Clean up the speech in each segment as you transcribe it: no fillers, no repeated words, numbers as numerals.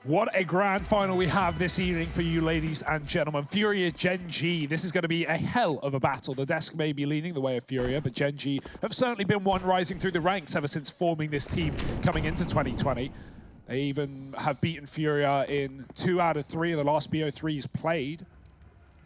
What a grand final we have this evening for you, ladies and gentlemen. FURIA Gen.G. This is going to be a hell of a battle. The desk may be leaning the way of FURIA, but Gen.G have certainly been one rising through the ranks ever since forming this team coming into 2020. They even have beaten FURIA in 2 out of 3 of the last BO3s played.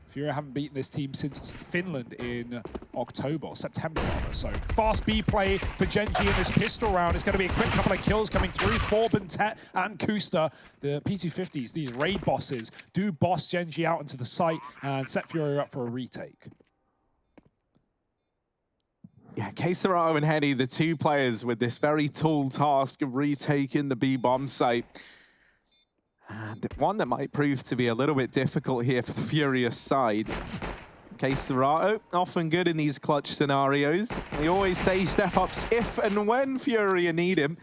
FURIA haven't beaten this team since Finland in October, September rather. So fast B play for Gen.G in this pistol round. It's going to be a quick couple of kills coming through for Bentet and Kusta. The P250s, these raid bosses, do boss Gen.G out into the site and set FURIA up for a retake. Yeah, Keserato and Henny, the two players with this very tall task of retaking the B bomb site. And one that might prove to be a little bit difficult here for the FURIA side. Keserato, often good in these clutch scenarios. We always say step-ups if and when FURIA need him.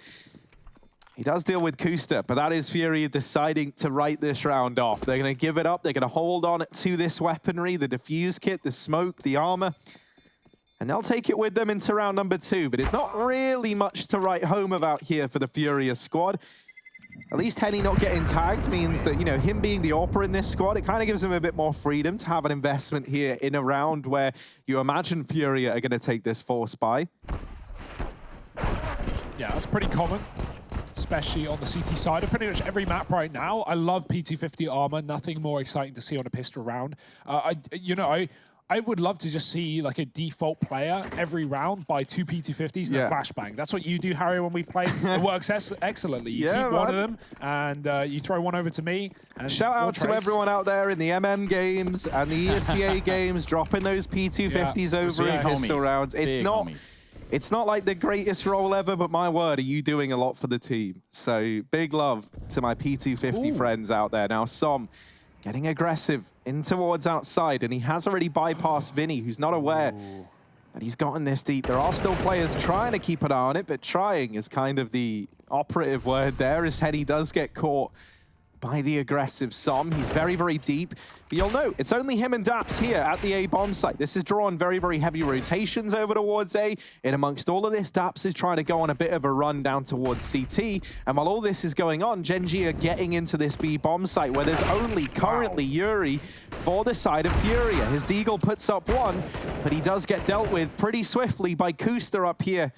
He does deal with Kusta, but that is FURIA deciding to write this round off. They're going to give it up. They're going to hold on to this weaponry, the defuse kit, the smoke, the armor. And they'll take it with them into round number 2. But it's not really much to write home about here for the FURIA squad. At least Henny not getting tagged means that, you know, him being the AWPer in this squad, it kind of gives him a bit more freedom to have an investment here in a round where you imagine FURIA are going to take this force by. Yeah, that's pretty common, especially on the CT side of pretty much every map right now. I love P250 armor. Nothing more exciting to see on a pistol round. I would love to just see like a default player every round buy 2 P250s and a flashbang. That's what you do, Harry, when we play. It works excellently. You keep one of them and you throw one over to me. And shout out to everyone out there in the MM games and the ESCA games, dropping those P250s over in pistol rounds. It's not like the greatest role ever, but my word, are you doing a lot for the team? So big love to my P250 friends out there. Now, Som getting aggressive in towards outside, and he has already bypassed Vinny, who's not aware that he's gotten this deep. There are still players trying to keep an eye on it, but trying is kind of the operative word there, as Henny does get caught by the aggressive Som. He's very, very deep. But you'll note, it's only him and Daps here at the A bomb site. This is drawn very, very heavy rotations over towards A. And amongst all of this, Daps is trying to go on a bit of a run down towards CT. And while all this is going on, Gen.G are getting into this B bomb site where there's only currently Yuri for the side of FURIA. His Deagle puts up one, but he does get dealt with pretty swiftly by Kusta up here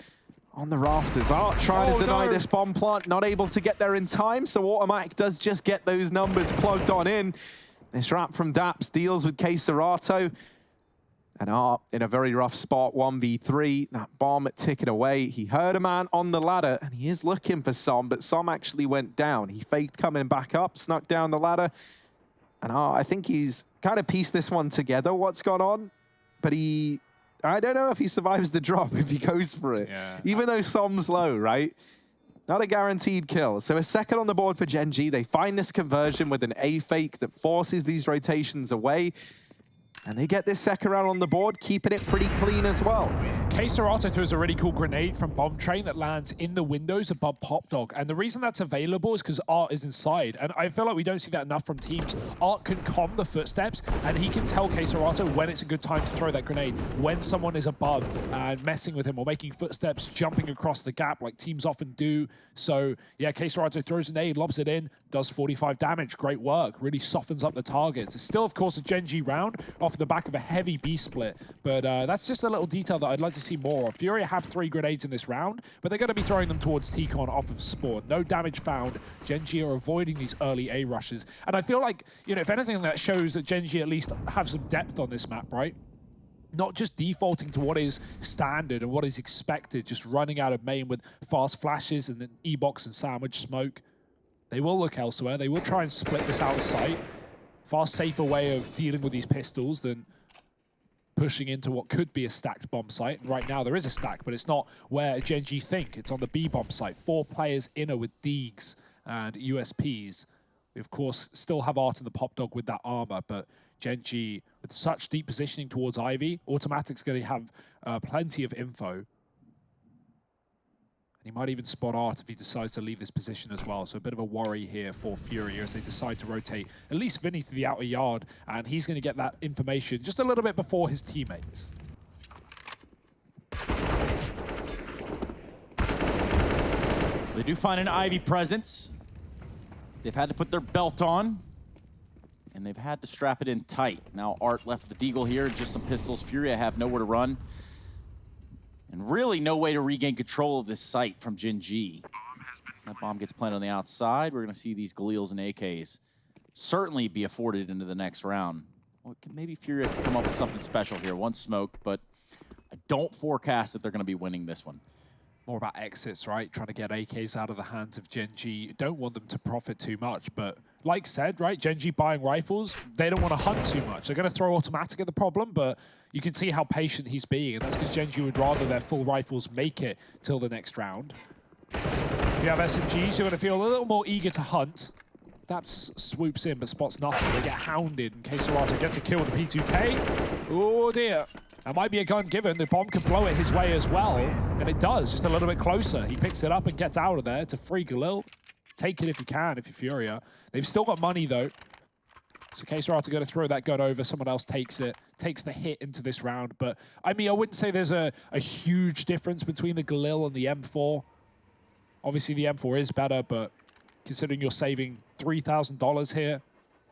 on the rafters. Art trying to deny this bomb plant, not able to get there in time, so Automatic does just get those numbers plugged on in. This wrap from Daps deals with Keserato. And Art in a very rough spot, 1v3. That bomb ticking away. He heard a man on the ladder, and he is looking for Som, but Som actually went down. He faked coming back up, snuck down the ladder. And I think he's kind of pieced this one together, what's gone on. But I don't know if he survives the drop if he goes for it. Yeah. Even though Som's low, right? Not a guaranteed kill. So a second on the board for Gen.G. They find this conversion with an A fake that forces these rotations away. And they get this second round on the board, keeping it pretty clean as well. Keserato throws a really cool grenade from Bomb Train that lands in the windows above Pop Dog. And the reason that's available is because Art is inside. And I feel like we don't see that enough from teams. Art can calm the footsteps, and he can tell Keserato when it's a good time to throw that grenade, when someone is above and messing with him or making footsteps, jumping across the gap like teams often do. So, yeah, Keserato throws a nade, lobs it in, does 45 damage. Great work. Really softens up the targets. It's still, of course, a Gen.G round off the back of a heavy B split. But that's just a little detail that I'd like to see more of. FURIA have 3 grenades in this round, but they're going to be throwing them towards T-Con off of spawn. No damage found. Gen.G are avoiding these early A rushes. And I feel like, you know, if anything, that shows that Gen.G at least have some depth on this map, right? Not just defaulting to what is standard and what is expected, just running out of main with fast flashes and then E-box and sandwich smoke. They will look elsewhere. They will try and split this out of sight. Far safer way of dealing with these pistols than pushing into what could be a stacked bomb site. And right now there is a stack, but it's not where Gen.G think. It's on the B bomb site. 4 players inner with Deegs and USPs. We, of course, still have Art in the Pop Dog with that armor, but Gen.G, with such deep positioning towards Ivy, Automatic's going to have plenty of info. He might even spot Art if he decides to leave this position as well. So a bit of a worry here for FURIA as they decide to rotate at least Vinny to the outer yard. And he's going to get that information just a little bit before his teammates. They do find an Ivy presence. They've had to put their belt on, and they've had to strap it in tight. Now Art left the Deagle here, just some pistols. FURIA have nowhere to run. And really no way to regain control of this site from Gen.G. That bomb gets planted on the outside. We're going to see these Galils and AKs certainly be afforded into the next round. Well, maybe FURIA can come up with something special here. One smoke, but I don't forecast that they're going to be winning this one. More about exits, right? Trying to get AKs out of the hands of Gen.G. Don't want them to profit too much, but like said, right, Gen.G buying rifles, they don't want to hunt too much. They're going to throw automatic at the problem, but you can see how patient he's being, and that's because Gen.G would rather their full rifles make it till the next round. If you have SMGs, you're going to feel a little more eager to hunt. That swoops in, but spots nothing. They get hounded, and Queserato gets a kill with the P2K. Oh dear. That might be a gun given. The bomb could blow it his way as well, and it does, just a little bit closer. He picks it up and gets out of there. It's a free Galil. Take it if you can, if you're FURIA. They've still got money, though. So Queserato going to throw that gun over. Someone else takes it, takes the hit into this round. But, I mean, I wouldn't say there's a huge difference between the Galil and the M4. Obviously, the M4 is better, but considering you're saving $3,000 here,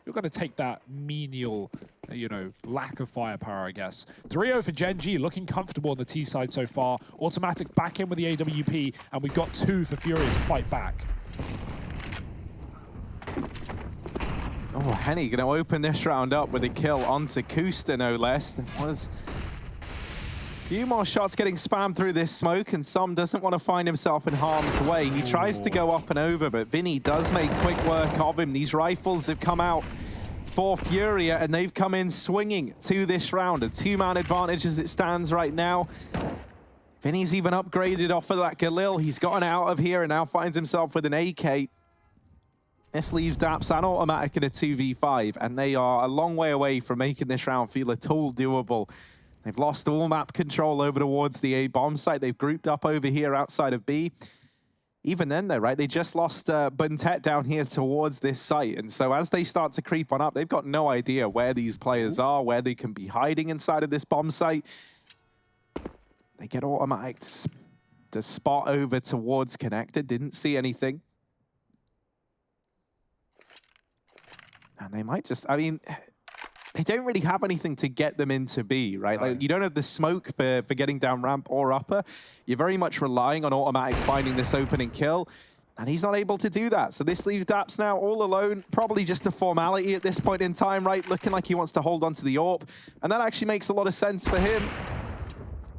you're going to take that menial, you know, lack of firepower, I guess. 3-0 for Gen.G, looking comfortable on the T side so far. Automatic back in with the AWP, and we've got 2 for FURIA to fight back. Oh, Henny going to open this round up with a kill onto Kusta, no less. There was a few more shots getting spammed through this smoke, and Som doesn't want to find himself in harm's way. He tries to go up and over, but Vinny does make quick work of him. These rifles have come out for FURIA, and they've come in swinging to this round. A 2-man advantage as it stands right now. Vinny's even upgraded off of that Galil. He's gotten out of here and now finds himself with an AK. This leaves Daps and Automatic in a 2v5, and they are a long way away from making this round feel at all doable. They've lost all map control over towards the A bomb site. They've grouped up over here outside of B. Even then, though, right, they just lost Buntet down here towards this site. And so as they start to creep on up, they've got no idea where these players are, where they can be hiding inside of this bomb site. They get Automatic to spot over towards Connected. Didn't see anything. And they might just, I mean, they don't really have anything to get them into B, right? Like, you don't have the smoke for getting down ramp or upper. You're very much relying on Automatic finding this opening kill, and he's not able to do that. So this leaves Daps now all alone, probably just a formality at this point in time, right? Looking like he wants to hold on to the AWP, and that actually makes a lot of sense for him.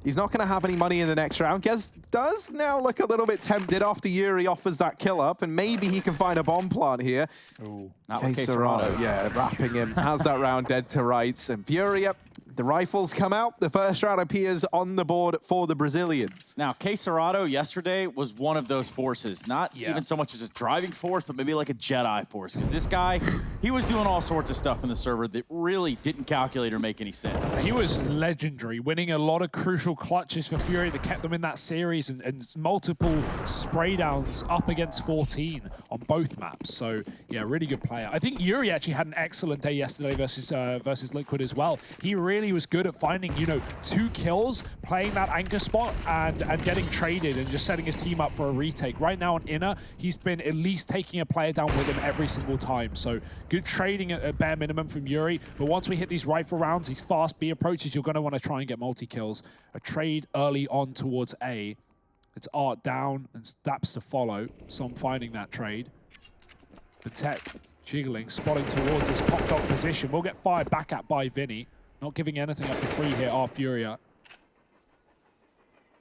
He's not going to have any money in the next round. Gez does now look a little bit tempted after Yuri offers that kill up, and maybe he can find a bomb plant here. Ooh, not with Queserato. Yeah, wrapping him. Has that round dead to rights. And FURIA, the rifles come out. The first round appears on the board for the Brazilians. Now, Queserato yesterday was one of those forces. Not even so much as a driving force, but maybe like a Jedi force. Because this guy, he was doing all sorts of stuff in the server that really didn't calculate or make any sense. He was legendary, winning a lot of crucial clutches for FURIA that kept them in that series, and multiple spray downs up against 14 on both maps. So, yeah, really good player. I think Yuri actually had an excellent day yesterday versus Liquid as well. He really was good at finding, you know, 2 kills, playing that anchor spot and getting traded and just setting his team up for a retake. Right now on Inner, he's been at least taking a player down with him every single time. So good trading at bare minimum from Yuri. But once we hit these rifle rounds, these fast B approaches, you're going to want to try and get multi-kills. A trade early on towards A. It's Art down and Daps to follow. So I'm finding that trade. The tech jiggling, spotting towards this pop dog position. We'll get fired back at by Vinny. Not giving anything up for free here are FURIA.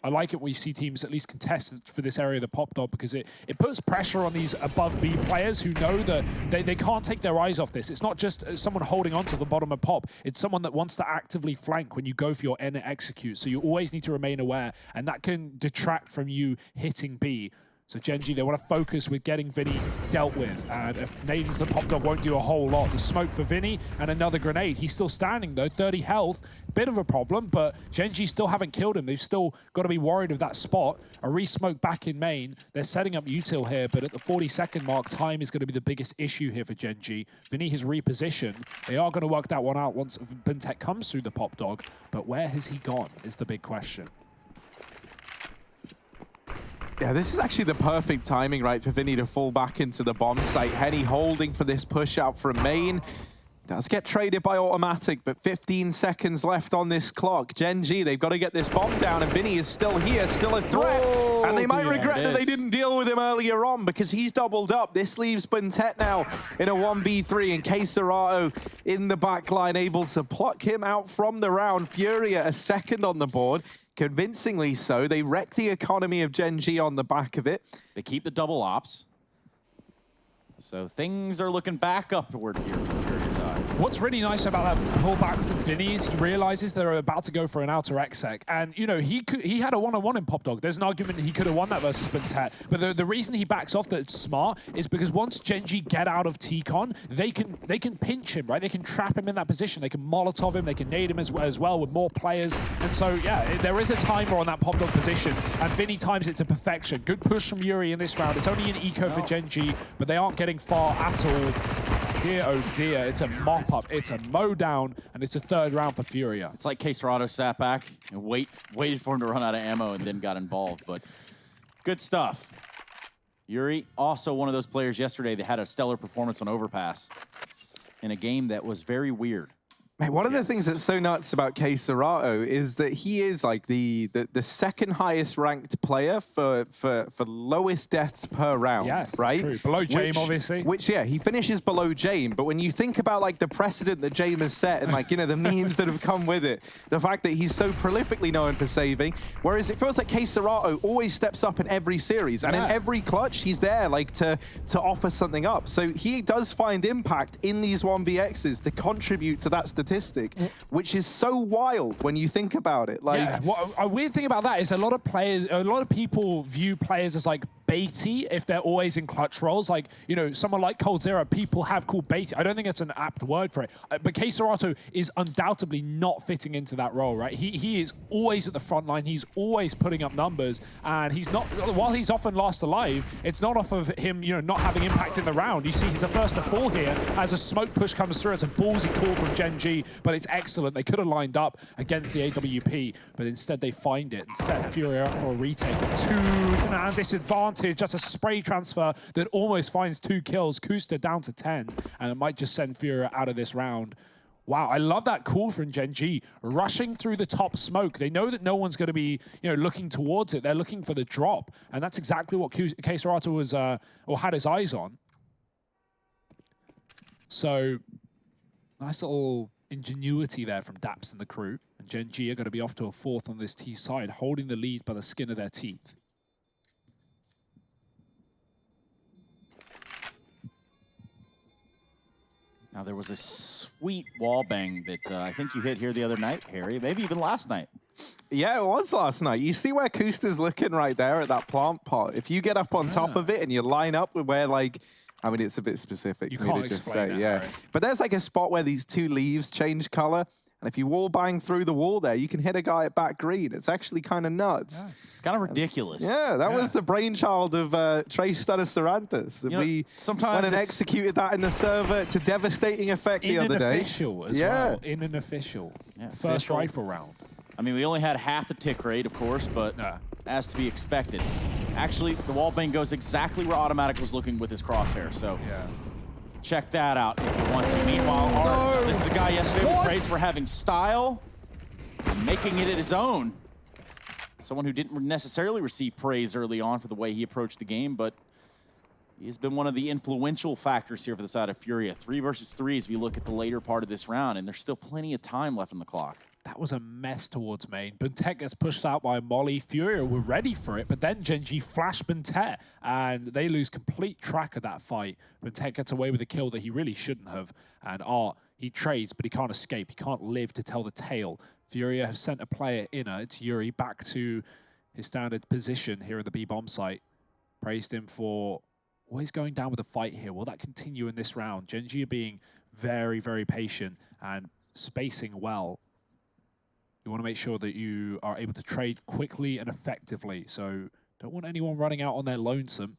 I like it when you see teams at least contest for this area of the pop dot, because it puts pressure on these above B players who know that they can't take their eyes off this. It's not just someone holding on to the bottom of pop. It's someone that wants to actively flank when you go for your N execute. So you always need to remain aware, and that can detract from you hitting B. So Gen.G, they want to focus with getting Vinny dealt with, and if nading to the pop dog won't do a whole lot. The smoke for Vinny and another grenade. He's still standing though, 30 health. Bit of a problem, but Gen.G still haven't killed him. They've still got to be worried of that spot. A re-smoke back in main. They're setting up util here, but at the 40-second mark, time is going to be the biggest issue here for Gen.G. Vinny has repositioned. They are going to work that one out once Buntek comes through the pop dog, but where has he gone is the big question. Yeah, this is actually the perfect timing, right, for Vinny to fall back into the bomb site. Henny holding for this push out from main. Does get traded by automatic, but 15 seconds left on this clock. Gen.G, they've got to get this bomb down, and Vinny is still here, still a threat. Whoa, and they might regret that they didn't deal with him earlier on, because he's doubled up. This leaves Buntet now in a 1v3, and Queserato in the back line, able to pluck him out from the round. FURIA a second on the board. Convincingly so. They wreck the economy of Gen.G on the back of it. They keep the double ops. So things are looking back upward here from FURIA side. What's really nice about that pullback from Vinny is he realizes they're about to go for an outer exec. And, you know, he had a one-on-one in Pop Dog. There's an argument he could have won that versus Buntet. But the reason he backs off that it's smart is because once Gen.G get out of T-Con, they can pinch him, right? They can trap him in that position. They can Molotov him. They can nade him as well with more players. And so, yeah, there is a timer on that Pop Dog position. And Vinny times it to perfection. Good push from Yuri in this round. It's only an eco for Gen.G, but they aren't getting far at all. Dear, oh dear, it's a mop-up, it's a mow-down, and it's a third round for FURIA. It's like Queserato sat back and waited for him to run out of ammo and then got involved, but good stuff. Yuri, also one of those players yesterday that had a stellar performance on Overpass in a game that was very weird. Mate, one of the things that's so nuts about Queserato is that he is like the second highest ranked player for lowest deaths per round. Yes, right? True. Below Jame, obviously. Which, yeah, he finishes below Jame. But when you think about like the precedent that Jame has set and like, you know, the memes that have come with it, the fact that he's so prolifically known for saving, whereas it feels like Queserato always steps up in every series and in every clutch, he's there like to offer something up. So he does find impact in these 1vx's to contribute to that statistic, which is so wild when you think about it. Like, yeah, a weird thing about that is a lot of people view players as like baity if they're always in clutch roles. Like, you know, someone like Coldzera, people have called baity. I don't think it's an apt word for it. But Queserato is undoubtedly not fitting into that role, right? He is always at the front line. He's always putting up numbers, and he's not, while he's often last alive, it's not off of him, you know, not having impact in the round. You see he's the first to fall here as a smoke push comes through. It's a ballsy call from Gen.G, but it's excellent. They could have lined up against the AWP, but instead they find it and set FURIA up for a retake. 2-man disadvantage. Just a spray transfer that almost finds 2 kills. Kusta down to 10, and it might just send FURIA out of this round. Wow, I love that call from Gen.G, rushing through the top smoke. They know that no one's going to be, you know, looking towards it. They're looking for the drop, and that's exactly what Queserato was, or had his eyes on. So, nice little ingenuity there from Daps and the crew. And Gen.G are going to be off to a 4th on this T side, holding the lead by the skin of their teeth. Now, there was a sweet wall bang that I think you hit here the other night, Harry, maybe even last night. Yeah, it was last night. You see where Kusta's looking right there at that plant pot. If you get up on top of it and you line up with where, like, I mean, it's a bit specific for me to just say, that, But there's like a spot where these 2 leaves change color, and if you wall bang through the wall there, you can hit a guy at back green. It's actually kind of nuts. Yeah. It's kind of ridiculous. Yeah, that was the brainchild of Trace Stunner Sarantas. We went and executed that in the server to devastating effect the other day. In an official as well. In an official. First rifle round. I mean, we only had half the tick rate, of course, but as to be expected. Actually, the wall bang goes exactly where Automatic was looking with his crosshair, so check that out if you want to. Meanwhile, this is a guy yesterday we praised for having style and making it his own. Someone who didn't necessarily receive praise early on for the way he approached the game, but he has been one of the influential factors here for the side of FURIA. 3 versus 3 as we look at the later part of this round, and there's still plenty of time left on the clock. That was a mess towards main. Buntet gets pushed out by Molly. FURIA were ready for it, but then Gen.G flashed Buntet, and they lose complete track of that fight. Buntet gets away with a kill that he really shouldn't have, and he trades, but he can't escape. He can't live to tell the tale. FURIA have sent a player inner. It's Yuri back to his standard position here in the B-bomb site. Praised him for always going down with the fight here. Will that continue in this round? Gen.G are being very, very patient and spacing well. You want to make sure that you are able to trade quickly and effectively. So don't want anyone running out on their lonesome.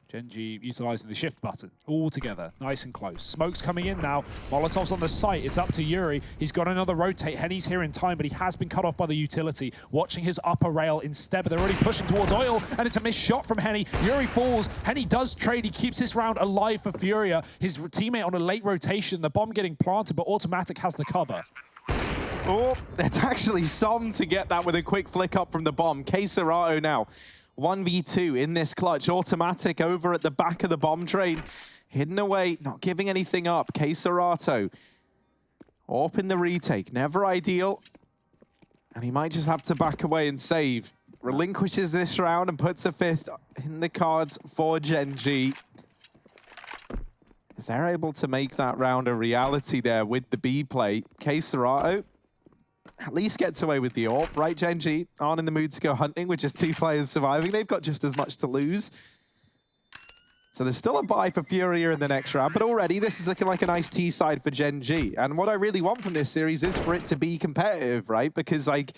Gen.G utilizing the shift button all together, nice and close. Smoke's coming in now. Molotov's on the site. It's up to Yuri. He's got another rotate. Henny's here in time, but he has been cut off by the utility. Watching his upper rail instead, but they're already pushing towards oil, and it's a missed shot from Henny. Yuri falls. Henny does trade. He keeps this round alive for FURIA. His teammate on a late rotation. The bomb getting planted, but Automatic has the cover. Oh, it's actually Som to get that with a quick flick up from the bomb. K-Serato now 1v2 in this clutch. Automatic over at the back of the bomb train. Hidden away, not giving anything up. K-Serato. Orp in the retake. Never ideal. And he might just have to back away and save. Relinquishes this round and puts a 5th in the cards for Gen.G. As they're able to make that round a reality there with the B play. K-Serato at least gets away with the AWP, right? Gen.G aren't in the mood to go hunting with just 2 players surviving. They've got just as much to lose. So there's still a bye for FURIA in the next round, but already this is looking like a nice T side for Gen.G. And what I really want from this series is for it to be competitive, right? Because like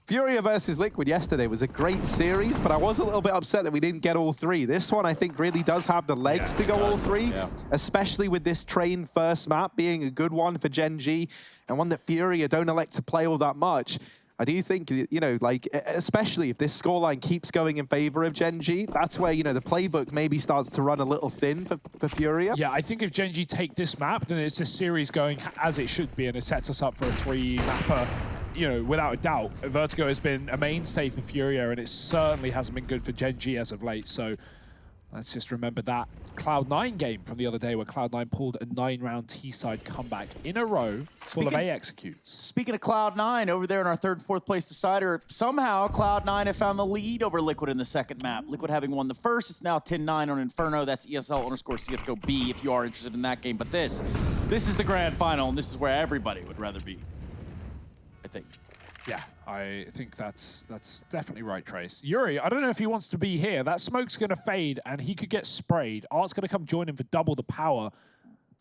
FURIA versus Liquid yesterday was a great series, but I was a little bit upset that we didn't get all 3. This one I think really does have the legs to go all 3, especially with this train first map being a good one for Gen.G and one that FURIA don't elect to play all that much. I do think, you know, like, especially if this scoreline keeps going in favor of Gen.G, that's where, you know, the playbook maybe starts to run a little thin for FURIA. Yeah, I think if Gen.G take this map, then it's a series going as it should be, and it sets us up for a 3-mapper. You know, without a doubt, Vertigo has been a mainstay for FURIA, and it certainly hasn't been good for Gen.G as of late. So let's just remember that Cloud9 game from the other day where Cloud9 pulled a 9-round T-side comeback in a row full of A executes. Speaking of Cloud9, over there in our 3rd and 4th place decider, somehow Cloud9 have found the lead over Liquid in the 2nd map. Liquid having won the 1st, it's now 10-9 on Inferno. That's ESL_CSGO B if you are interested in that game. But this is the grand final, and this is where everybody would rather be. I think. Yeah, I think that's definitely right, Trace. Yuri, I don't know if he wants to be here. That smoke's going to fade, and he could get sprayed. Art's going to come join him for double the power.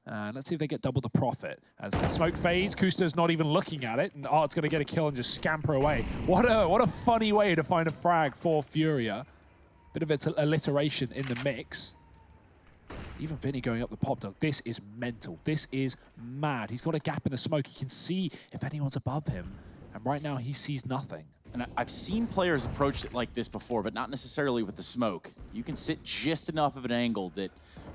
And let's see if they get double the profit. As the smoke fades, Kusta's not even looking at it, and Art's going to get a kill and just scamper away. What a funny way to find a frag for FURIA. Bit of its alliteration in the mix. Even Vinny going up the pop dog. This is mental. This is mad. He's got a gap in the smoke. He can see if anyone's above him. And right now, he sees nothing. And I've seen players approach it like this before, but not necessarily with the smoke. You can sit just enough of an angle that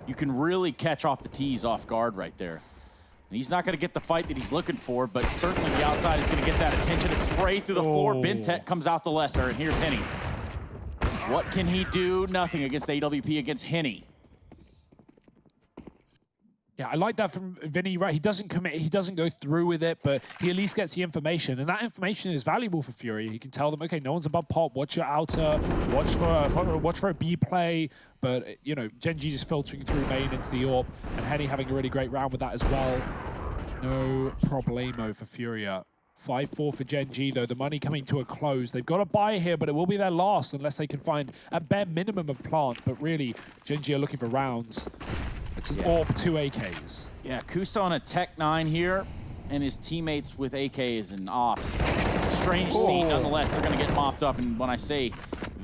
you can really catch off the T's off guard right there. And he's not going to get the fight that he's looking for, but certainly the outside is going to get that attention. A spray through the floor. Bintet comes out the lesser, and here's Henny. What can he do? Nothing against AWP against Henny. Yeah, I like that from Vinny, right? He doesn't commit, he doesn't go through with it, but he at least gets the information. And that information is valuable for FURIA. He can tell them, okay, no one's above pop, watch your outer, watch for a B play. But, you know, Gen.G just filtering through main into the AWP, and Henny having a really great round with that as well. No problemo for FURIA. 5-4 for Gen.G, though. The money coming to a close. They've got a buy here, but it will be their last unless they can find a bare minimum of plant. But really, Gen.G are looking for rounds. It's an AWP, 2 AKs. Yeah, Kusta on a Tech 9 here, and his teammates with AKs and ops. Strange scene, nonetheless. They're going to get mopped up, and when I say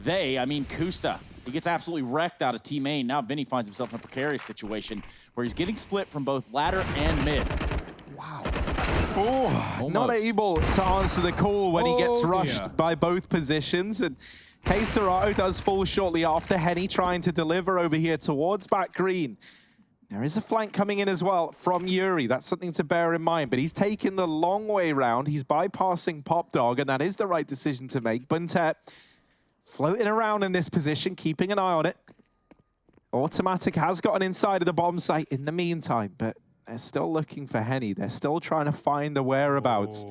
they, I mean Kusta. He gets absolutely wrecked out of team A. Now Vinny finds himself in a precarious situation where he's getting split from both ladder and mid. Wow. Not able to answer the call when he gets rushed by both positions. And K-Serato does fall shortly after. Henny trying to deliver over here towards back green. There is a flank coming in as well from Yuri. That's something to bear in mind. But he's taking the long way round. He's bypassing Pop Dog, and that is the right decision to make. Buntet floating around in this position, keeping an eye on it. Automatic has got an inside of the bomb site in the meantime, but they're still looking for Henny. They're still trying to find the whereabouts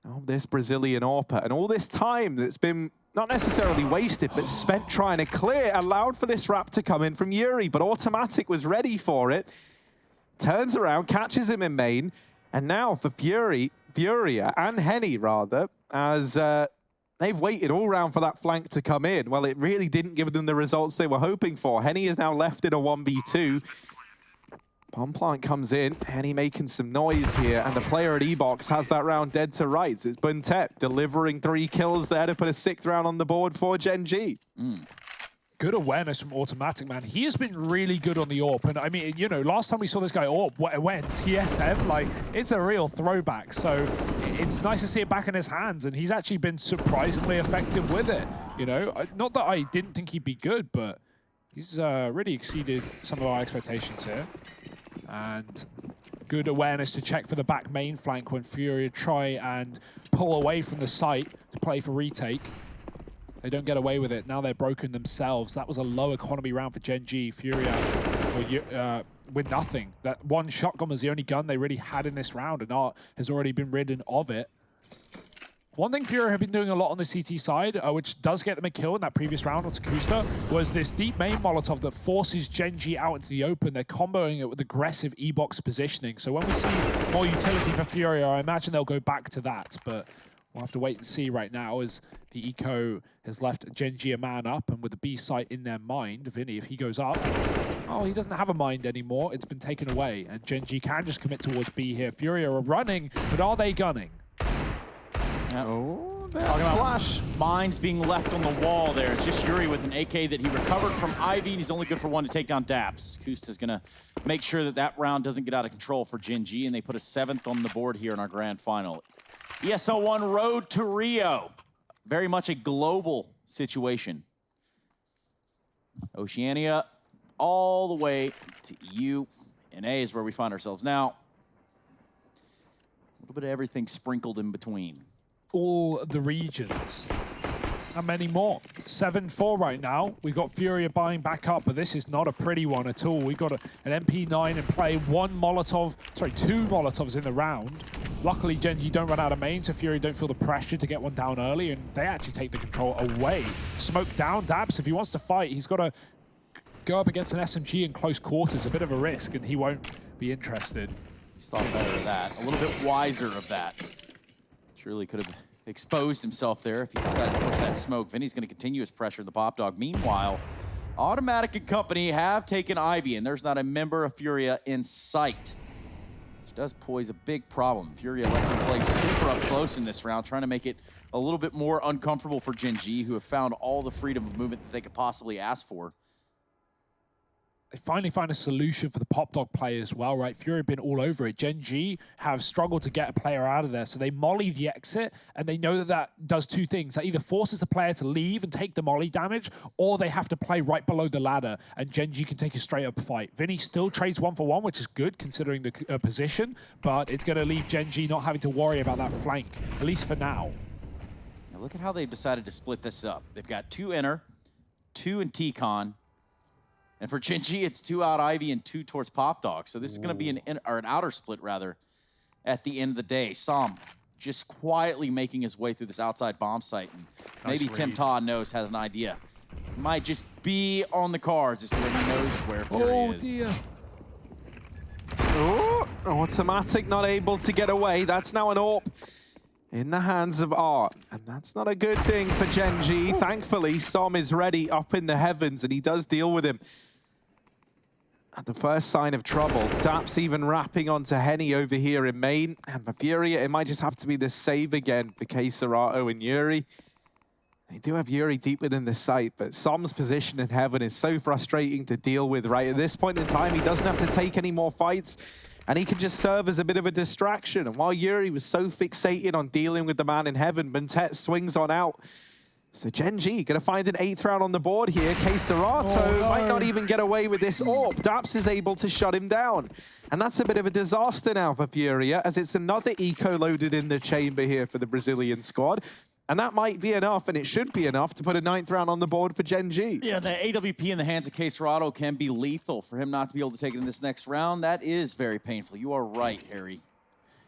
of this Brazilian AWPer. And all this time that's been not necessarily wasted, but spent trying to clear, allowed for this wrap to come in from Yuri, but Automatic was ready for it. Turns around, catches him in main, and now for FURIA and Henny rather, as they've waited all round for that flank to come in. Well, it really didn't give them the results they were hoping for. Henny is now left in a 1v2. Bomb plant comes in, Henny making some noise here, and the player at E-Box has that round dead to rights. It's Buntet delivering 3 kills there to put a 6th round on the board for Gen.G. Good awareness from Automatic, man. He has been really good on the AWP. And I mean, you know, last time we saw this guy AWP, when TSM, like, it's a real throwback. So it's nice to see it back in his hands. And he's actually been surprisingly effective with it. You know, not that I didn't think he'd be good, but he's really exceeded some of our expectations here. And good awareness to check for the back main flank when FURIA try and pull away from the site to play for retake. They don't get away with it. Now they're broken themselves. That was a low economy round for Gen.G. FURIA with nothing. That one shotgun was the only gun they really had in this round, and Art has already been ridden of it. One thing FURIA have been doing a lot on the CT side, which does get them a kill in that previous round on Takusta, was this deep main Molotov that forces Gen.G out into the open. They're comboing it with aggressive E-box positioning. So when we see more utility for FURIA, I imagine they'll go back to that. But we'll have to wait and see right now as the eco has left Gen.G a man up, and with the B site in their mind, Vinny, if he goes up, oh, he doesn't have a mind anymore. It's been taken away, and Gen.G can just commit towards B here. FURIA are running, but are they gunning? Oh, flash. Mines being left on the wall there. It's just Yuri with an AK that he recovered from Ivy, and he's only good for one to take down Daps. Kusta's gonna make sure that that round doesn't get out of control for Gen.G, and they put a 7th on the board here in our grand final. ESL 1 road to Rio. Very much a global situation. Oceania all the way to EU, and A is where we find ourselves now. A little bit of everything sprinkled in between. All the regions. How many more? 7-4 right now. We've got FURIA buying back up, but this is not a pretty one at all. We've got an MP9 in play, two Molotovs in the round. Luckily, Gen.G don't run out of main, so FURIA don't feel the pressure to get one down early, and they actually take the control away. Smoke down, Dabs, if he wants to fight, he's got to go up against an SMG in close quarters, a bit of a risk, and he won't be interested. He's thought better of that, a little bit wiser of that. Surely could have exposed himself there if he decided to push that smoke. Vinny's going to continue his pressure in the pop dog. Meanwhile, Automatic and company have taken Ivy, and there's not a member of FURIA in sight. Which does pose a big problem. FURIA let them play super up close in this round, trying to make it a little bit more uncomfortable for Gen.G, who have found all the freedom of movement that they could possibly ask for. They finally find a solution for the pop dog play as well, right? FURIA have been all over it. Gen.G have struggled to get a player out of there, so they molly the exit, and they know that that does two things. That either forces the player to leave and take the molly damage, or they have to play right below the ladder, and Gen.G can take a straight-up fight. Vinny still trades 1-for-1, which is good considering the position, but it's going to leave Gen.G not having to worry about that flank, at least for now. Now look at how they've decided to split this up. They've got 2 inner, 2 in T-Con, and for Gen.G, it's 2 out Ivy and 2 towards Pop Dog. So this is going to be an outer split, rather, at the end of the day. Som just quietly making his way through this outside bomb site. And maybe Tim Todd has an idea. Might just be on the cards as to when he knows where FURIA is. Dear. Oh, Automatic not able to get away. That's now an AWP in the hands of Art, and that's not a good thing for Gen.G. Thankfully, Som is ready up in the heavens, and he does deal with him at the first sign of trouble. Daps even wrapping onto Henny over here in main, and for FURIA, it might just have to be the save again for K-Serato and Yuri. They do have Yuri deep within the site, but Som's position in heaven is so frustrating to deal with, right? At this point in time, he doesn't have to take any more fights, and he can just serve as a bit of a distraction. And while Yuri was so fixated on dealing with the man in heaven, Bentet swings on out. So Gen.G gonna find an 8th round on the board here. K-Serato might not even get away with this AWP. Daps is able to shut him down. And that's a bit of a disaster now for FURIA, as it's another eco loaded in the chamber here for the Brazilian squad. And that might be enough, and it should be enough, to put a 9th round on the board for Gen.G. Yeah, the AWP in the hands of K-Serato can be lethal. For him not to be able to take it in this next round, that is very painful. You are right, Harry.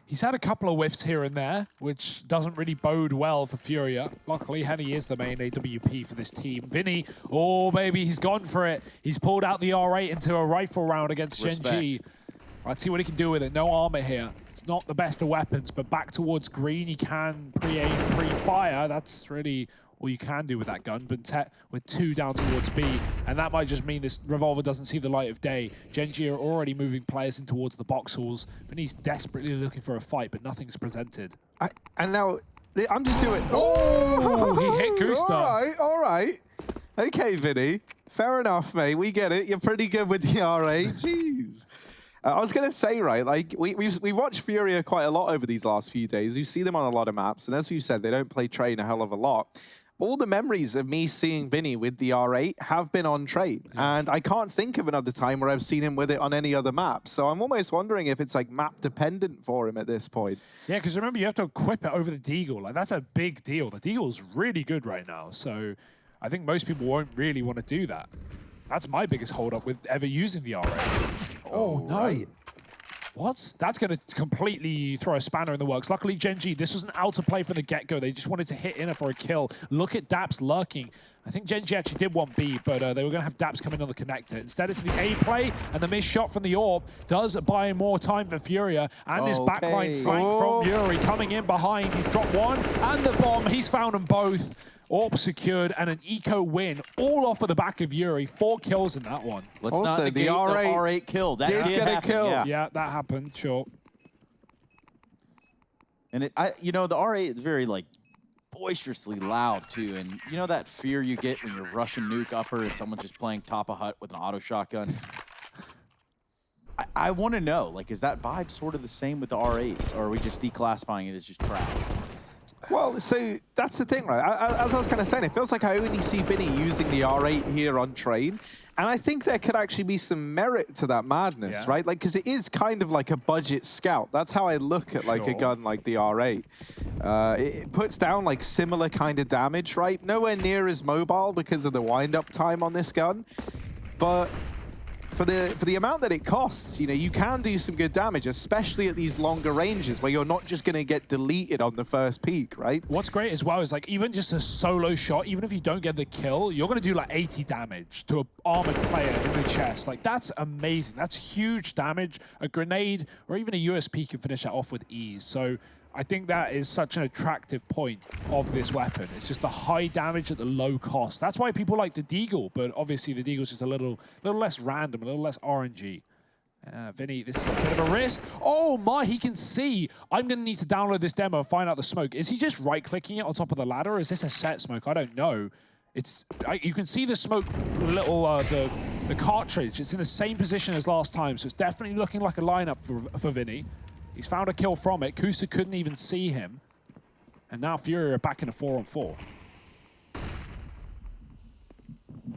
He's had a couple of whiffs here and there, which doesn't really bode well for FURIA. Luckily, Henny is the main AWP for this team. Vinny, oh baby, he's gone for it. He's pulled out the R8 into a rifle round against Gen.G. Let's see what he can do with it. No armor here. It's not the best of weapons, but back towards green, he can pre-aim, pre-fire. That's really all you can do with that gun. Bentet with 2 down towards B, and that might just mean this revolver doesn't see the light of day. Gen.G are already moving players in towards the box halls, but he's desperately looking for a fight, but nothing's presented. And now, I'm just doing... Oh, he hit Gusta. All right. Okay, Vinny. Fair enough, mate. We get it. You're pretty good with the R8. Jeez. I was going to say, right, like, we watched FURIA quite a lot over these last few days. You see them on a lot of maps, and as you said, they don't play Train a hell of a lot. All the memories of me seeing Vinny with the R8 have been on Train, and I can't think of another time where I've seen him with it on any other map. So I'm almost wondering if it's like map dependent for him at this point. Yeah, because remember, you have to equip it over the Deagle. Like, that's a big deal. The Deagle's really good right now, so I think most people won't really want to do that. That's my biggest holdup with ever using the R8. Oh, no. Right. What? That's going to completely throw a spanner in the works. Luckily, Gen.G, this was an out of play from the get-go. They just wanted to hit in for a kill. Look at Daps lurking. I think Gen.G actually did want B, but they were going to have Daps come in on the connector. Instead, it's the A play, and the missed shot from the AWP does buy more time for FURIA. And this backline flank from Yuri coming in behind. He's dropped one, and the bomb. He's found them both. AWP secured and an eco win, all off of the back of Yuri. 4 kills in that one. Let's also, not negate the R8 kill. That did get a kill. Yeah, that happened, sure. And you know, the R8 is very like boisterously loud too. And you know that fear you get when you're rushing nuke upper and someone's just playing top of hut with an auto shotgun? I want to know, like, is that vibe sort of the same with the R8, or are we just declassifying it as just trash? Well, so that's the thing, right? As I was kind of saying, it feels like I only see Vinny using the R8 here on Train. And I think there could actually be some merit to that madness, right? Like, because it is kind of like a budget scout. That's how I look at, like, a gun like the R8. It puts down, like, similar kind of damage, right? Nowhere near as mobile because of the wind-up time on this gun. But for the amount that it costs, you know, you can do some good damage, especially at these longer ranges where you're not just going to get deleted on the first peak, right? What's great as well is, like, even just a solo shot, even if you don't get the kill, you're going to do like 80 damage to an armored player in the chest. Like, that's amazing. That's huge damage. A grenade or even a USP can finish that off with ease. So I think that is such an attractive point of this weapon. It's just the high damage at the low cost. That's why people like the Deagle, but obviously the Deagle's just a little less random, a little less RNG. Vinny, this is a bit of a risk. Oh my, he can see. I'm going to need to download this demo and find out the smoke. Is he just right-clicking it on top of the ladder, or is this a set smoke? I don't know. You can see the smoke, the cartridge. It's in the same position as last time, so it's definitely looking like a lineup for Vinny. He's found a kill from it. Kusa couldn't even see him. And now FURIA are back in a 4-on-4.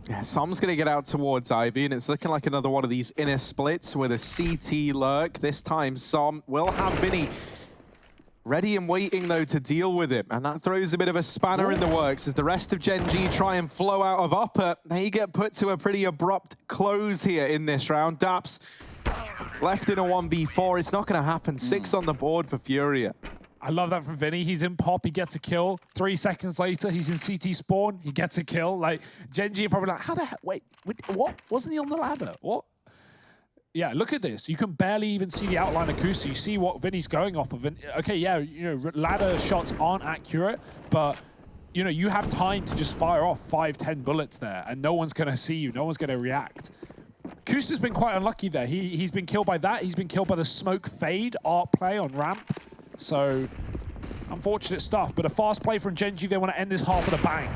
Yeah, Som's going to get out towards Ivy, and it's looking like another one of these inner splits with a CT lurk. This time, Som will have Vinny ready and waiting, though, to deal with him. And that throws a bit of a spanner in the works as the rest of Gen.G try and flow out of upper. They get put to a pretty abrupt close here in this round. Daps left in a 1v4. It's not going to happen. 6 on the board for FURIA. I love that from Vinny. He's in pop, he gets a kill. 3 seconds later, he's in CT spawn, he gets a kill. Like, Gen.G are probably like, how the heck, wait, what? Wasn't he on the ladder? What? Yeah, look at this. You can barely even see the outline of Kusa. You see what Vinny's going off of. Okay, yeah, you know, ladder shots aren't accurate, but you know, you have time to just fire off 5-10 bullets there, and no one's going to see you. No one's going to react. Kusa's been quite unlucky there. He's been killed by that. He's been killed by the smoke fade art play on ramp. So, unfortunate stuff. But a fast play from Gen.G. They want to end this half with a bang.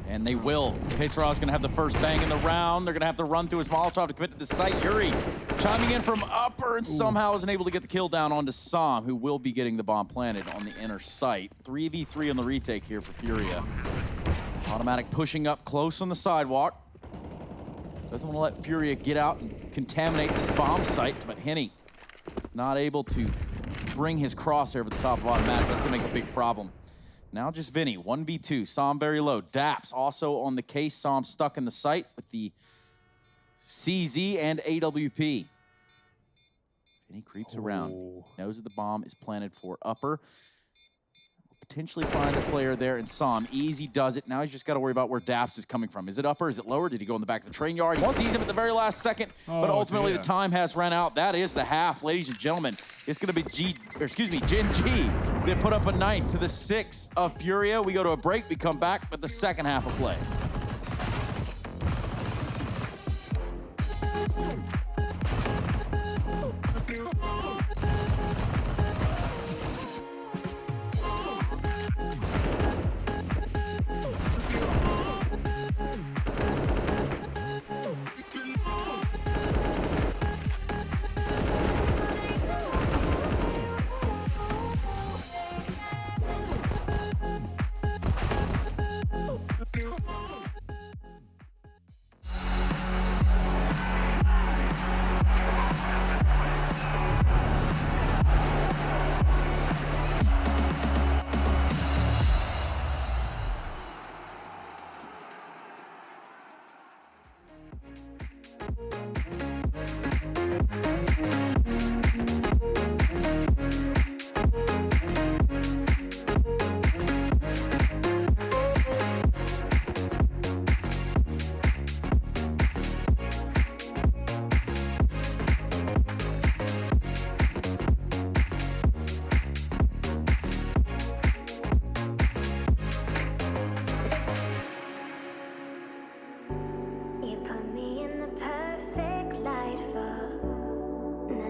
And they will. Pesaraz is going to have the first bang in the round. They're going to have to run through his Molotov to commit to the site. Yuri chiming in from upper and somehow isn't able to get the kill down onto Som, who will be getting the bomb planted on the inner site. 3v3 on the retake here for FURIA. Automatic pushing up close on the sidewalk. Doesn't want to let FURIA get out and contaminate this bomb site, but Henny not able to bring his crosshair over the top of automatic. That's going to make a big problem. Now just Vinny, 1v2, Som very low. Daps also on the case, Som stuck in the site with the CZ and AWP. Vinny creeps around, knows that the bomb is planted for upper. Potentially find a player there, and Som easy does it. Now he's just got to worry about where Daps is coming from. Is it upper? Is it lower? Did he go in the back of the train yard? He sees him at the very last second, but ultimately the time has run out. That is the half, ladies and gentlemen. It's going to be Gen.G. They put up a 9 to the 6 of FURIA. We go to a break. We come back with the second half of play.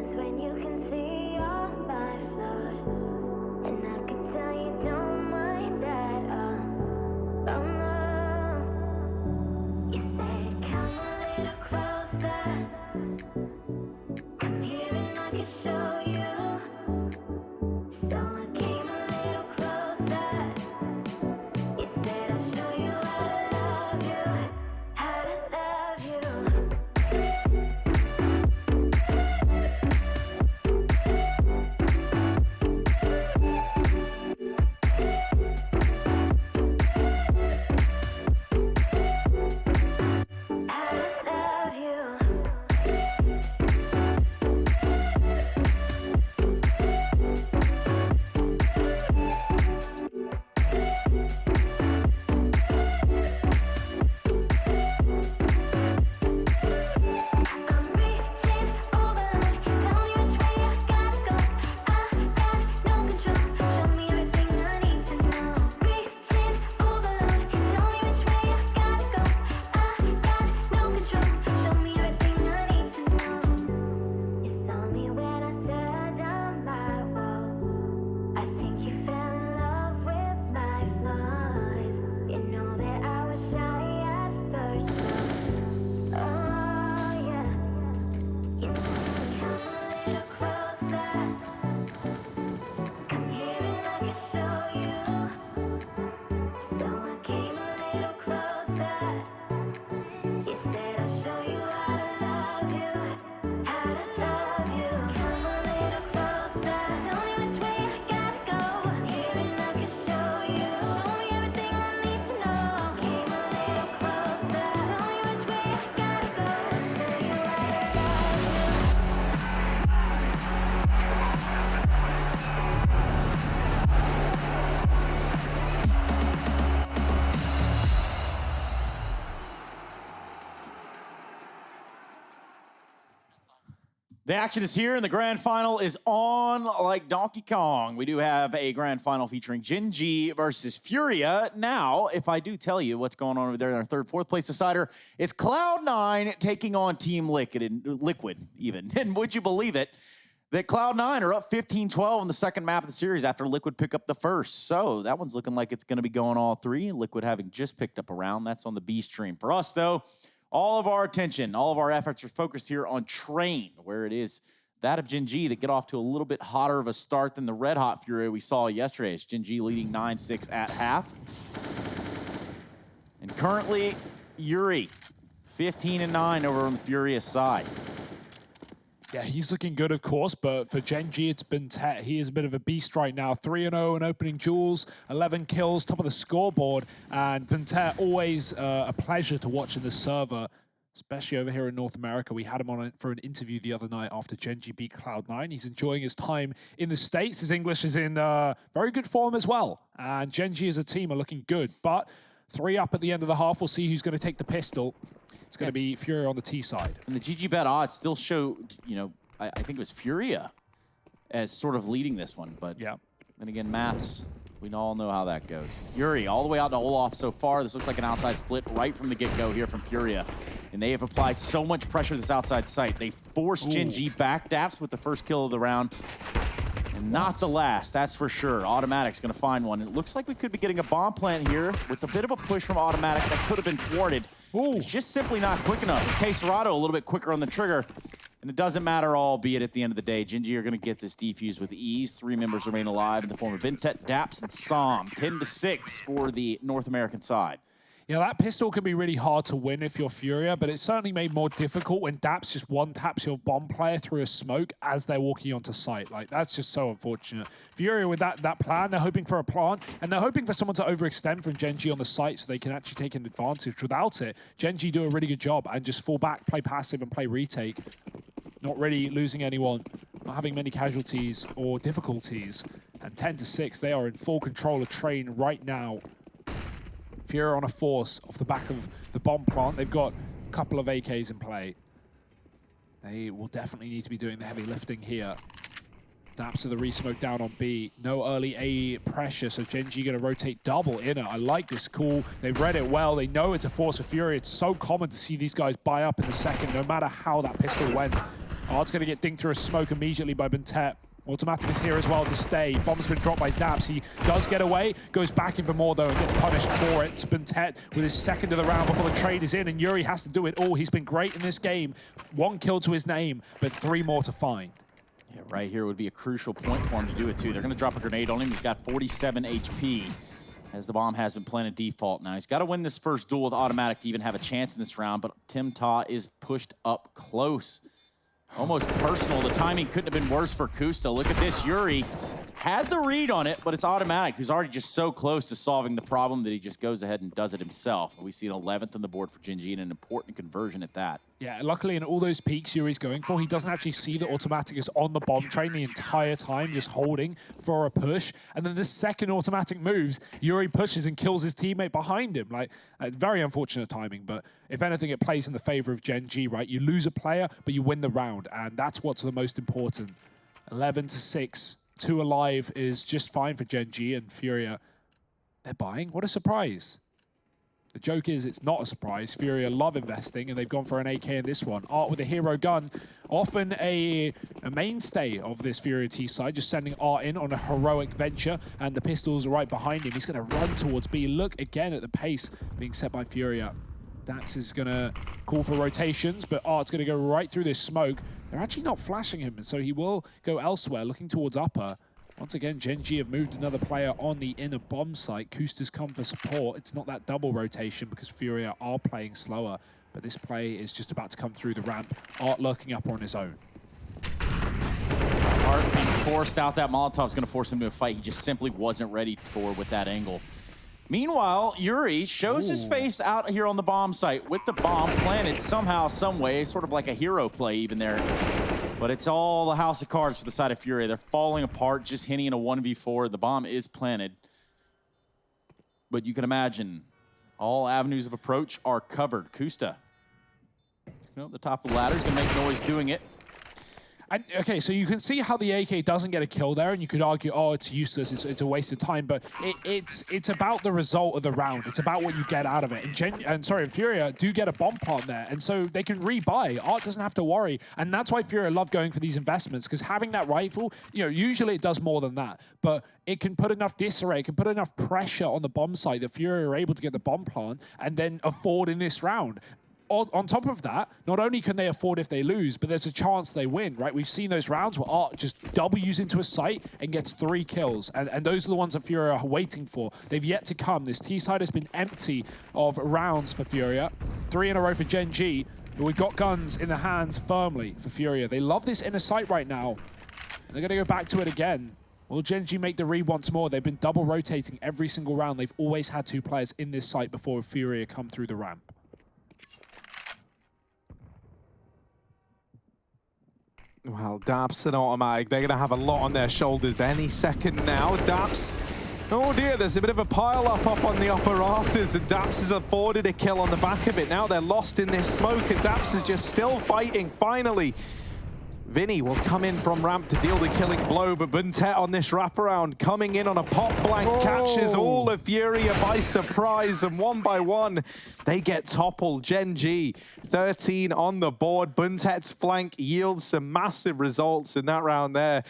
That's when you can see all my flaws. And I could tell you don't mind that oh no. You said come a little closer. Come here and I can show you. So I came a little closer. You said I'll show you how to love you. How to love you. How to love you. I'm reaching over, tell me which way I gotta go. I got no control, show me everything I need to know. Reaching over, tell me which way I gotta go. I got no control, show me everything I need to know. You saw me when I tear down my walls. I think you fell in love with my flaws. You know that I was shy at first. Oh yeah, you said come a little closer. Come here and I can show you. So I came a little closer. You said I'll show you how to love you. How to love you. Come a little closer. Tell me which way I gotta go. Come here and I can show you. Show me everything I need to know. Came a little closer. Tell me which way I gotta go. Show you how to love you. The action is here, and the grand final is on like Donkey Kong. We do have a grand final featuring Gen.G versus FURIA. Now, if I do tell you what's going on over there in our third, fourth place decider, it's Cloud9 taking on Team Liquid even. And would you believe it, that Cloud9 are up 15-12 in the second map of the series after Liquid pick up the first. So that one's looking like it's going to be going all three. Liquid having just picked up a round. That's on the B stream. For us, though, all of our attention, all of our efforts are focused here on Train, where it is that of Gen.G that get off to a little bit hotter of a start than the red-hot FURIA we saw yesterday. It's Gen.G leading 9-6 at half. And currently, Yuri, 15-9 over on the FURIA side. Yeah, he's looking good, of course, but for Gen.G, it's BNTET. He is a bit of a beast right now. 3-0 in opening duels, 11 kills, top of the scoreboard. And BNTET, always a pleasure to watch in the server, especially over here in North America. We had him on for an interview the other night after Gen.G beat Cloud9. He's enjoying his time in the States. His English is in very good form as well. And Gen.G as a team are looking good. But 3 up at the end of the half. We'll see who's going to take the pistol. It's going to be FURIA on the T side. And the GG bet odds still show, you know, I think it was FURIA as sort of leading this one. But yeah. Then again, maths, we all know how that goes. Yuri all the way out to Olaf so far. This looks like an outside split right from the get-go here from FURIA. And they have applied so much pressure to this outside site. They forced Gen.G back daps with the first kill of the round. And not the last, that's for sure. Automatic's gonna find one. It looks like we could be getting a bomb plant here with a bit of a push from Automatic that could have been thwarted. It's just simply not quick enough. K-Serato a little bit quicker on the trigger. And it doesn't matter, albeit at the end of the day, Gen.G are going to get this defused with ease. 3 members remain alive in the form of BNTET, Daps, and Som. 10-6 for the North American side. Yeah, that pistol can be really hard to win if you're FURIA, but it's certainly made more difficult when Daps just one-taps your bomb player through a smoke as they're walking onto site. Like, that's just so unfortunate. FURIA with that plan, they're hoping for a plant, and they're hoping for someone to overextend from Gen.G on the site so they can actually take an advantage. Without it, Gen.G do a really good job and just fall back, play passive, and play retake. Not really losing anyone, not having many casualties or difficulties. And 10-6, they are in full control of Train right now. FURIA on a force off the back of the bomb plant. They've got a couple of AKs in play. They will definitely need to be doing the heavy lifting here. Daps to the re-smoke down on B. No early A pressure, so Gen.G going to rotate double inner. I like this call. They've read it well. They know it's a force for FURIA. It's so common to see these guys buy up in the second, no matter how that pistol went. Art's going to get dinked through a smoke immediately by Bentet. Automatic is here as well to stay. Bomb's been dropped by Daps. He does get away, goes back in for more though, and gets punished for it. Bentet with his second of the round before the trade is in, and Yuri has to do it all. He's been great in this game. 1 kill to his name, but 3 more to find. Yeah, right here would be a crucial point for him to do it too. They're going to drop a grenade on him. He's got 47 HP as the bomb has been planted default. Now he's got to win this first duel with automatic to even have a chance in this round, but Tim Ta is pushed up close. Almost personal. The timing couldn't have been worse for Kusta. Look at this. Yuri had the read on it, but it's automatic. He's already just so close to solving the problem that he just goes ahead and does it himself. We see an 11th on the board for Gen.G and an important conversion at that. Yeah, luckily in all those peaks Yuri's going for, he doesn't actually see that automatic is on the bomb train the entire time, just holding for a push. And then the second automatic moves, Yuri pushes and kills his teammate behind him. Like, very unfortunate timing, but if anything, it plays in the favor of Gen.G, right? You lose a player, but you win the round, and that's what's the most important. 11-6, 2 alive is just fine for Gen.G, and FURIA, they're buying? What a surprise. The joke is it's not a surprise. FURIA love investing, and they've gone for an AK in this one. Art with a hero gun, often a mainstay of this FURIA T side, just sending Art in on a heroic venture, and the pistols are right behind him. He's going to run towards B. Look again at the pace being set by FURIA. Dax is going to call for rotations, but Art's going to go right through this smoke. They're actually not flashing him, and so he will go elsewhere, looking towards upper. Once again, Gen.G have moved another player on the inner bomb site. Kusta's come for support. It's not that double rotation because FURIA are playing slower, but this play is just about to come through the ramp. Art lurking up on his own. Art being forced out. That Molotov's going to force him to a fight he just simply wasn't ready for with that angle. Meanwhile, Yuri shows his face out here on the bomb site with the bomb planted somehow, some way, sort of like a hero play even there. But it's all the house of cards for the side of FURIA. They're falling apart, just hitting in a 1v4. The bomb is planted. But you can imagine all avenues of approach are covered. Kusta, at the top of the ladder, is going to make noise doing it. And, okay, so you can see how the AK doesn't get a kill there, and you could argue, oh, it's useless, it's a waste of time, but it's about the result of the round. It's about what you get out of it. And FURIA do get a bomb plant there, and so they can rebuy. Art doesn't have to worry, and that's why FURIA love going for these investments, because having that rifle, you know, usually it does more than that, but it can put enough disarray, it can put enough pressure on the bomb site that FURIA are able to get the bomb plant and then afford in this round. On top of that, not only can they afford if they lose, but there's a chance they win, right? We've seen those rounds where Art just W's into a site and gets 3 kills, and those are the ones that FURIA are waiting for. They've yet to come. This T side has been empty of rounds for FURIA. 3 in a row for Gen.G, but we've got guns in the hands firmly for FURIA. They love this inner site right now. They're going to go back to it again. Will Gen.G make the read once more? They've been double rotating every single round. They've always had 2 players in this site before FURIA come through the ramp. Well, Daps and automatic, they're going to have a lot on their shoulders any second now. Daps, oh dear, there's a bit of a pile-up up on the upper rafters, and Daps has afforded a kill on the back of it. Now they're lost in this smoke, and Daps is just still fighting, finally. Vinny will come in from ramp to deal the killing blow, but Bentet on this wraparound coming in on a pop blank, catches all of FURIA by surprise, and one by one, they get toppled. Gen.G, 13 on the board. Bentet's flank yields some massive results in that round there.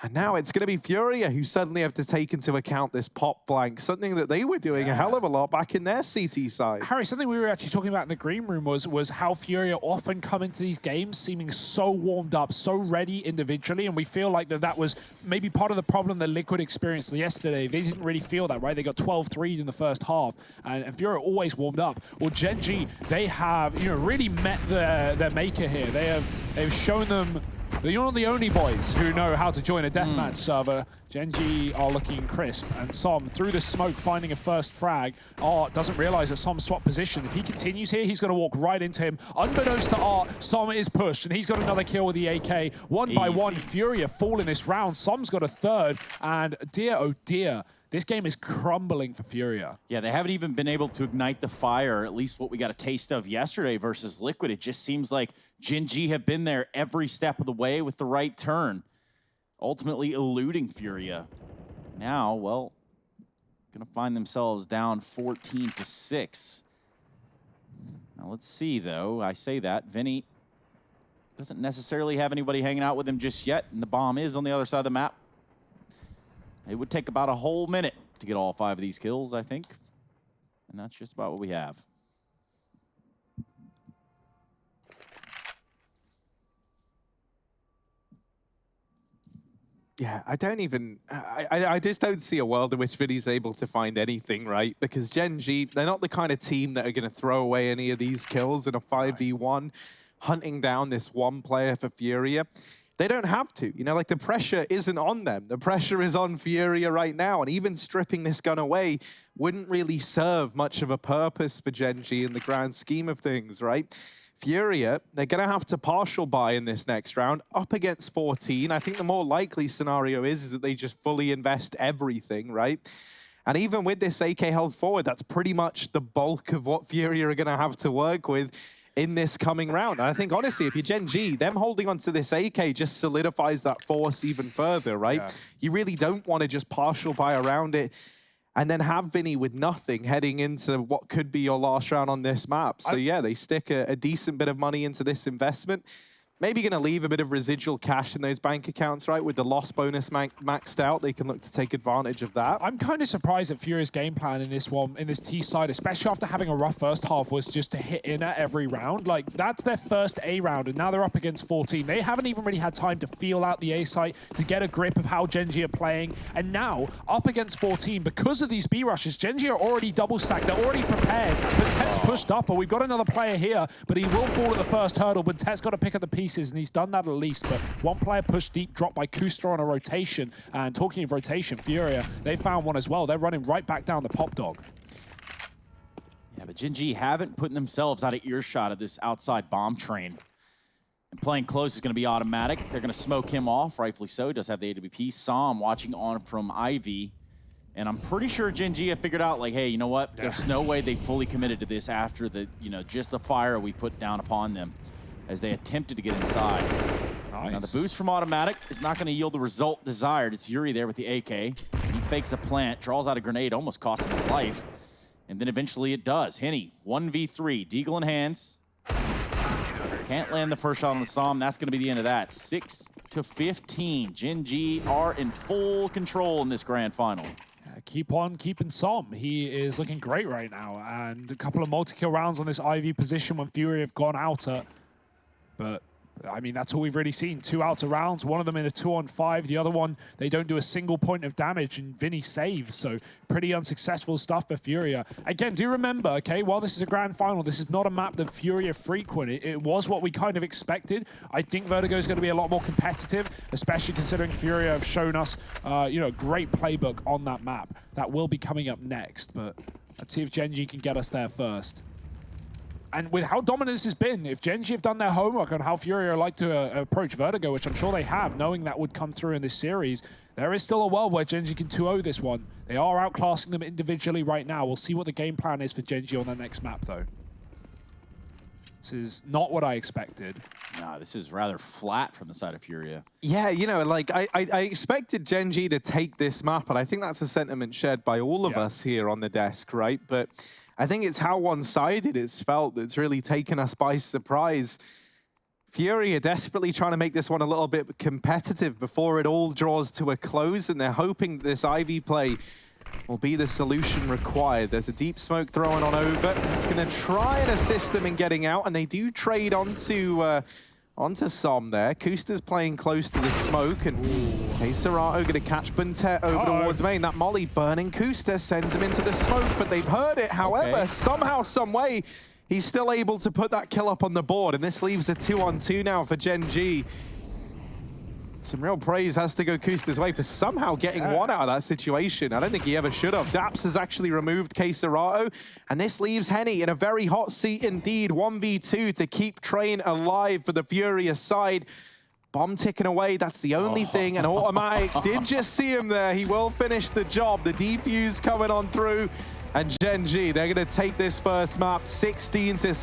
And now it's going to be FURIA who suddenly have to take into account this pop blank, something that they were doing a hell of a lot back in their CT side. Harry, something we were actually talking about in the green room was how FURIA often come into these games seeming so warmed up, so ready individually, and we feel like that was maybe part of the problem that Liquid experienced yesterday. They didn't really feel that, right? They got 12-3'd in the first half, and FURIA always warmed up. Well, Gen.G, they have, you know, really met their maker here. They've shown them. You're not the only boys who know how to join a deathmatch server. Gen.G are looking crisp, and Som, through the smoke, finding a first frag. Art doesn't realize that Som swapped position. If he continues here, he's going to walk right into him. Unbeknownst to Art, Som is pushed, and he's got another kill with the AK. One by one, FURIA fall in this round. Som's got a third, and dear, oh dear, this game is crumbling for FURIA. Yeah, they haven't even been able to ignite the fire, at least what we got a taste of yesterday versus Liquid. It just seems like Gen.G have been there every step of the way with the right turn, ultimately eluding FURIA. Now, well, gonna find themselves down 14-6. Now let's see, though. I say that. Vinny doesn't necessarily have anybody hanging out with him just yet, and the bomb is on the other side of the map. It would take about a whole minute to get all 5 of these kills, I think. And that's just about what we have. Yeah, I just don't see a world in which Vinny's able to find anything, right? Because Gen.G, they're not the kind of team that are going to throw away any of these kills in a 5v1, hunting down this one player for FURIA. They don't have to. You know, like, the pressure isn't on them. The pressure is on FURIA right now, and even stripping this gun away wouldn't really serve much of a purpose for Gen.G in the grand scheme of things, right? FURIA, they're going to have to partial buy in this next round, up against 14. I think the more likely scenario is that they just fully invest everything, right? And even with this AK held forward, that's pretty much the bulk of what FURIA are going to have to work with in this coming round. And I think, honestly, if you're Gen.G, them holding onto this AK just solidifies that force even further, right? Yeah. You really don't want to just partial buy around it and then have Vinny with nothing heading into what could be your last round on this map. So yeah, they stick a decent bit of money into this investment. Maybe going to leave a bit of residual cash in those bank accounts, right? With the loss bonus maxed out, they can look to take advantage of that. I'm kind of surprised at FURIA's game plan in this one, in this T side, especially after having a rough first half, was just to hit in at every round. Like, that's their first A round, and now they're up against 14. They haven't even really had time to feel out the A site, to get a grip of how Gen.G are playing. And now, up against 14, because of these B rushes, Gen.G are already double stacked. They're already prepared. But Tet's pushed up, and we've got another player here, but he will fall at the first hurdle. But Tet's got to pick up the pieces, and he's done that at least. But one player pushed deep, dropped by Kusta on a rotation. And talking of rotation, FURIA, they found one as well. They're running right back down the pop dog. Yeah, but Gen.G haven't put themselves out of earshot of this outside bomb train. And playing close is going to be automatic. They're going to smoke him off, rightfully so. He does have the AWP. Sam watching on from Ivy. And I'm pretty sure Gen.G have figured out, like, hey, you know what? There's no way they fully committed to this after the, just the fire we put down upon them as they attempted to get inside. Nice. Now, the boost from automatic is not going to yield the result desired. It's Yuri there with the AK. He fakes a plant, draws out a grenade, almost cost him his life. And then eventually it does. Henny, 1v3, Deagle in hands. Can't land the first shot on the Som. That's going to be the end of that. 6-15. Gen.G are in full control in this grand final. Keep on keeping Som. He is looking great right now. And a couple of multi-kill rounds on this IV position when FURIA have gone out at... But, I mean, that's all we've really seen. 2 outer rounds, one of them in a 2-on-5. The other one, they don't do a single point of damage, and Vinny saves. So, pretty unsuccessful stuff for FURIA. Again, do remember, okay, while this is a grand final, this is not a map that FURIA frequent. It was what we kind of expected. I think Vertigo is going to be a lot more competitive, especially considering FURIA have shown us, great playbook on that map. That will be coming up next, but let's see if Gen.G can get us there first. And with how dominant this has been, if Gen.G have done their homework on how FURIA like to approach Vertigo, which I'm sure they have, knowing that would come through in this series, there is still a world where Gen.G can 2-0 this one. They are outclassing them individually right now. We'll see what the game plan is for Gen.G on their next map, though. This is not what I expected. Nah, this is rather flat from the side of FURIA. Yeah, like, I expected Gen.G to take this map, and I think that's a sentiment shared by all of us here on the desk, right? But I think it's how one-sided it's felt that's really taken us by surprise. FURIA desperately trying to make this one a little bit competitive before it all draws to a close, and they're hoping that this Ivy play will be the solution required. There's a deep smoke thrown on over. It's going to try and assist them in getting out, and they do trade onto Som there. Kusta's playing close to the smoke, and Serato going to catch Buntet over towards main. That molly burning Kusta sends him into the smoke, but they've heard it. However, somehow, some way, he's still able to put that kill up on the board, and this leaves a 2-on-2 now for Gen.G. Some real praise has to go Kusta's way for somehow getting one out of that situation. I don't think he ever should have. Daps has actually removed Serato, and this leaves Henny in a very hot seat indeed. 1v2 to keep Train alive for the FURIA side. Bomb ticking away, that's the only thing. And Automatic did just see him there. He will finish the job. The defuse coming on through. And Gen.G, they're going to take this first map 16-7.